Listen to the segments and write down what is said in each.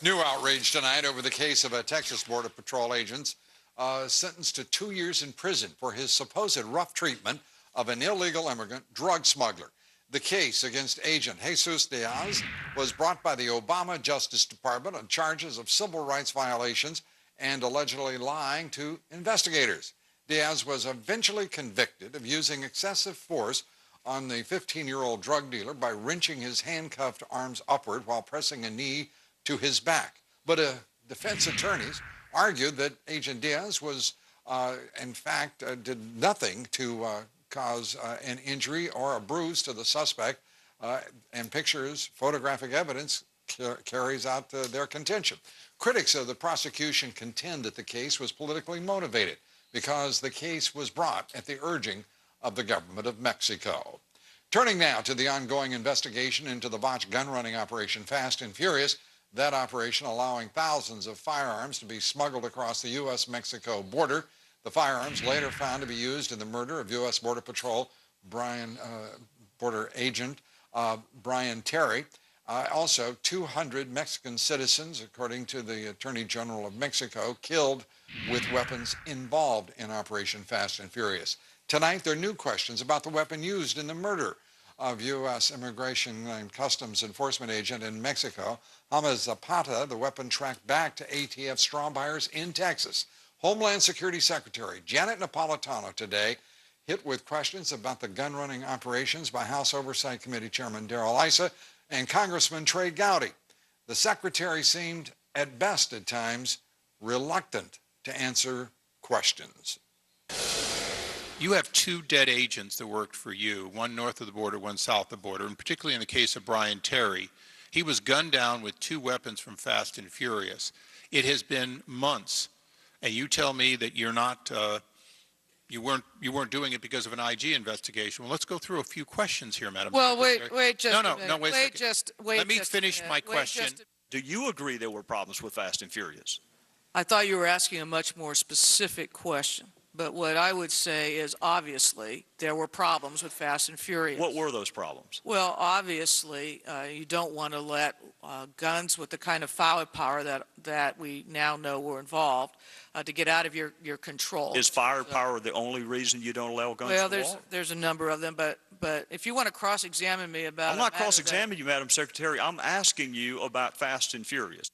New outrage tonight over the case of a Texas Border Patrol agent sentenced to 2 years in prison for his supposed rough treatment of an illegal immigrant drug smuggler. The case against Agent Jesus Diaz was brought by the Obama Justice Department on charges of civil rights violations and allegedly lying to investigators. Diaz was eventually convicted of using excessive force on the 15-year-old drug dealer by wrenching his handcuffed arms upward while pressing a knee to his back. But defense attorneys argued that Agent Diaz was, in fact, did nothing to cause an injury or a bruise to the suspect, and photographic evidence carries out their contention. Critics of the prosecution contend that the case was politically motivated because the case was brought at the urging of the government of Mexico. Turning now to the ongoing investigation into the botched gun-running Operation Fast and Furious, that operation allowing thousands of firearms to be smuggled across the U.S.-Mexico border. The firearms later found to be used in the murder of U.S. Border Patrol border agent Brian Terry. Also, 200 Mexican citizens, according to the Attorney General of Mexico, killed with weapons involved in Operation Fast and Furious. Tonight, there are new questions about the weapon used in the murder of U.S. Immigration and Customs Enforcement agent in Mexico, James Zapata. The weapon tracked back to ATF straw buyers in Texas. Homeland Security Secretary Janet Napolitano today hit with questions about the gun-running operations by House Oversight Committee Chairman Darrell Issa and Congressman Trey Gowdy. The secretary seemed, at best at times, reluctant to answer questions. You have two dead agents that worked for you, one north of the border, one south of the border, and particularly in the case of Brian Terry, he was gunned down with two weapons from Fast and Furious. It has been months, and you tell me that you're not, you weren't doing it because of an IG investigation. Well, let's go through a few questions here, Madam Secretary. Wait just a minute. Wait a second. Let me finish my question. Do you agree there were problems with Fast and Furious? I thought you were asking a much more specific question. But what I would say is, obviously, there were problems with Fast and Furious. What were those problems? Well, obviously, you don't want to let guns with the kind of firepower that we now know were involved to get out of your control. Is firepower the only reason you don't allow guns well, to walk? there's a number of them, but if you want to cross-examine me about I'm not cross-examining you, Madam Secretary. I'm asking you about Fast and Furious.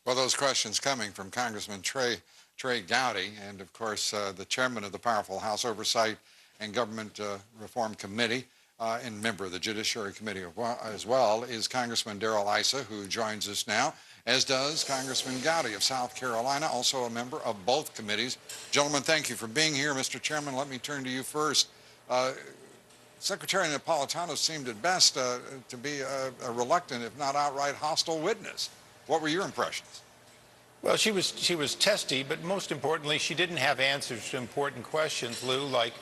Well, those questions coming from Congressman Trey Gowdy, and of course the chairman of the powerful House Oversight and Government Reform Committee and member of the Judiciary Committee as well, is Congressman Darrell Issa, who joins us now, as does Congressman Gowdy of South Carolina, also a member of both committees. Gentlemen, thank you for being here. Mr. Chairman, let me turn to you first. Secretary Napolitano seemed at best to be a reluctant, if not outright hostile witness. What were your impressions? Well, she was testy, but most importantly, she didn't have answers to important questions, Lou, like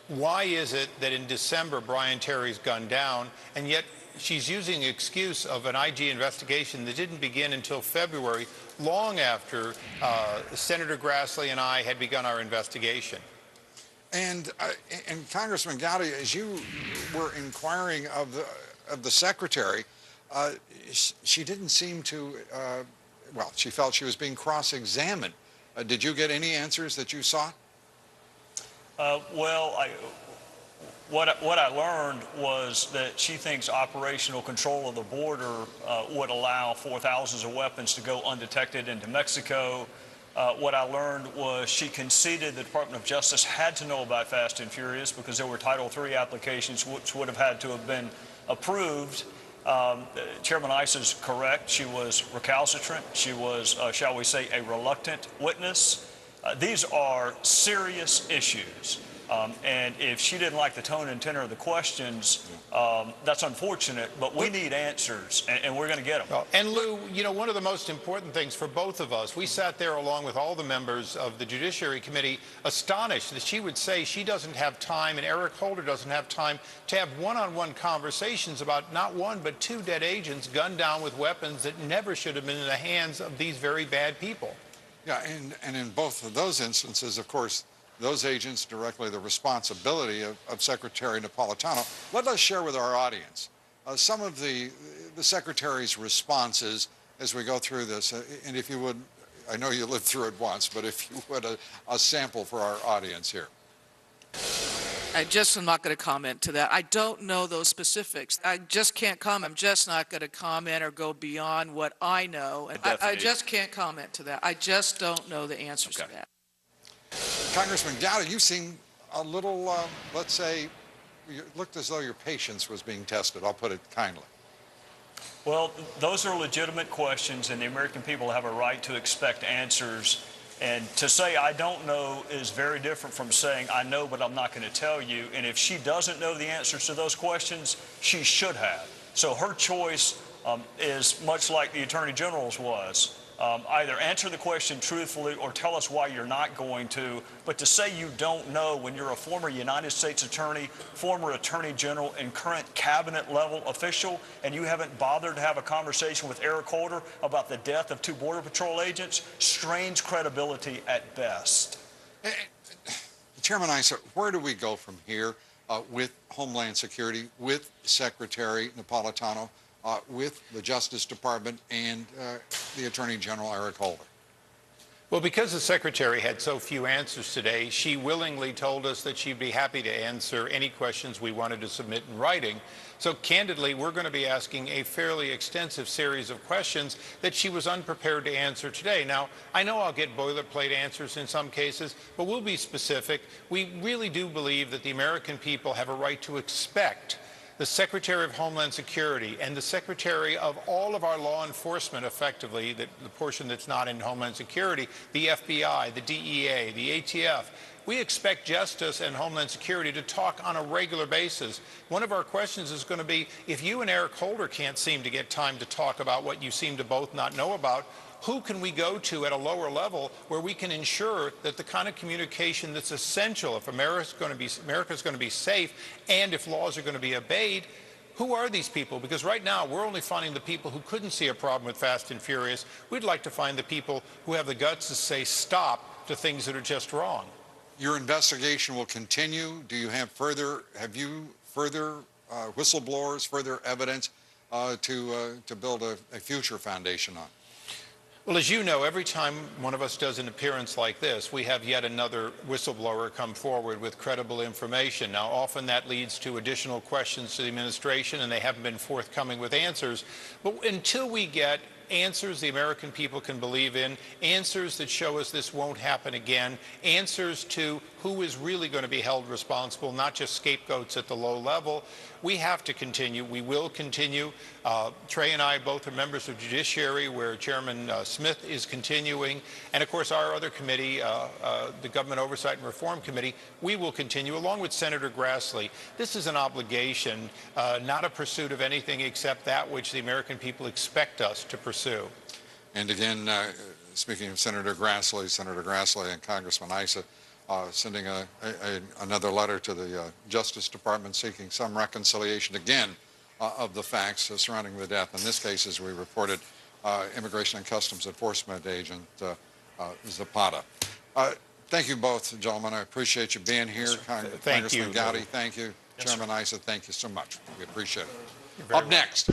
why is it that in December Brian Terry's gunned down, and yet she's using the excuse of an IG investigation that didn't begin until February, long after Senator Grassley and I had begun our investigation. And Congressman Gowdy, as you were inquiring of the secretary, she didn't seem to. Well, she felt she was being cross-examined. Did you get any answers that you sought? What I learned was that she thinks operational control of the border would allow for thousands of weapons to go undetected into Mexico. What I learned was she conceded the Department of Justice had to know about Fast and Furious because there were Title III applications which would have had to have been approved. Chairman Issa is correct. She was recalcitrant. She was, shall we say, a reluctant witness. These are serious issues. And if she didn't like the tone and tenor of the questions, that's unfortunate, but we need answers, and we're going to get them. Well, and Lou, you know, one of the most important things for both of us, we sat there along with all the members of the Judiciary Committee astonished that she would say she doesn't have time and Eric Holder doesn't have time to have one-on-one conversations about not one but two dead agents gunned down with weapons that never should have been in the hands of these very bad people. Yeah, and in both of those instances, of course, those agents directly the responsibility of Secretary Napolitano. Let us share with our audience some of the Secretary's responses as we go through this, and if you would, I know you lived through it once, but if you would, a sample for our audience here. I just am not going to comment to that. I don't know those specifics. I just can't comment. I'm just not going to comment or go beyond what I know. And I just can't comment to that. I just don't know the answers to that. Congressman Gowdy, you seem a little, let's say, you looked as though your patience was being tested. I'll put it kindly. Well, those are legitimate questions, and the American people have a right to expect answers. And to say I don't know is very different from saying I know, but I'm not going to tell you. And if she doesn't know the answers to those questions, she should have. So her choice is much like the Attorney General's was. Either answer the question truthfully or tell us why you're not going to. But to say you don't know when you're a former United States attorney, former attorney general, and current cabinet level official, and you haven't bothered to have a conversation with Eric Holder about the death of 2 Border Patrol agents, strains credibility at best. Chairman Issa, where do we go from here with Homeland Security, with Secretary Napolitano, with the Justice Department and the Attorney General, Eric Holder? Well, because the Secretary had so few answers today, she willingly told us that she'd be happy to answer any questions we wanted to submit in writing. So candidly, we're going to be asking a fairly extensive series of questions that she was unprepared to answer today. Now, I know I'll get boilerplate answers in some cases, but we'll be specific. We really do believe that the American people have a right to expect the Secretary of Homeland Security and the Secretary of all of our law enforcement, effectively, the portion that's not in Homeland Security, the FBI, the DEA, the ATF. We expect Justice and Homeland Security to talk on a regular basis. One of our questions is going to be, if you and Eric Holder can't seem to get time to talk about what you seem to both not know about, who can we go to at a lower level where we can ensure that the kind of communication that's essential if America's going to be safe and if laws are going to be obeyed? Who are these people? Because right now we're only finding the people who couldn't see a problem with Fast and Furious. We'd like to find the people who have the guts to say stop to things that are just wrong. Your investigation will continue. Do you have further whistleblowers, further evidence to build a future foundation on? Well, as you know, every time one of us does an appearance like this, we have yet another whistleblower come forward with credible information. Now, often that leads to additional questions to the administration, and they haven't been forthcoming with answers. But until we get answers the American people can believe in, answers that show us this won't happen again, answers to who is really going to be held responsible, not just scapegoats at the low level, we have to continue. We will continue. Trey and I both are members of Judiciary, where Chairman Smith is continuing. And, of course, our other committee, the Government Oversight and Reform Committee, we will continue, along with Senator Grassley. This is an obligation, not a pursuit of anything except that which the American people expect us to pursue. And again, speaking of Senator Grassley and Congressman Issa, sending another letter to the Justice Department seeking some reconciliation again of the facts surrounding the death. In this case, as we reported, Immigration and Customs Enforcement Agent Zapata. Thank you both, gentlemen. I appreciate you being here. Thank Congressman you. Gowdy, thank you. Chairman Issa, thank you so much. We appreciate it. You're very Up next.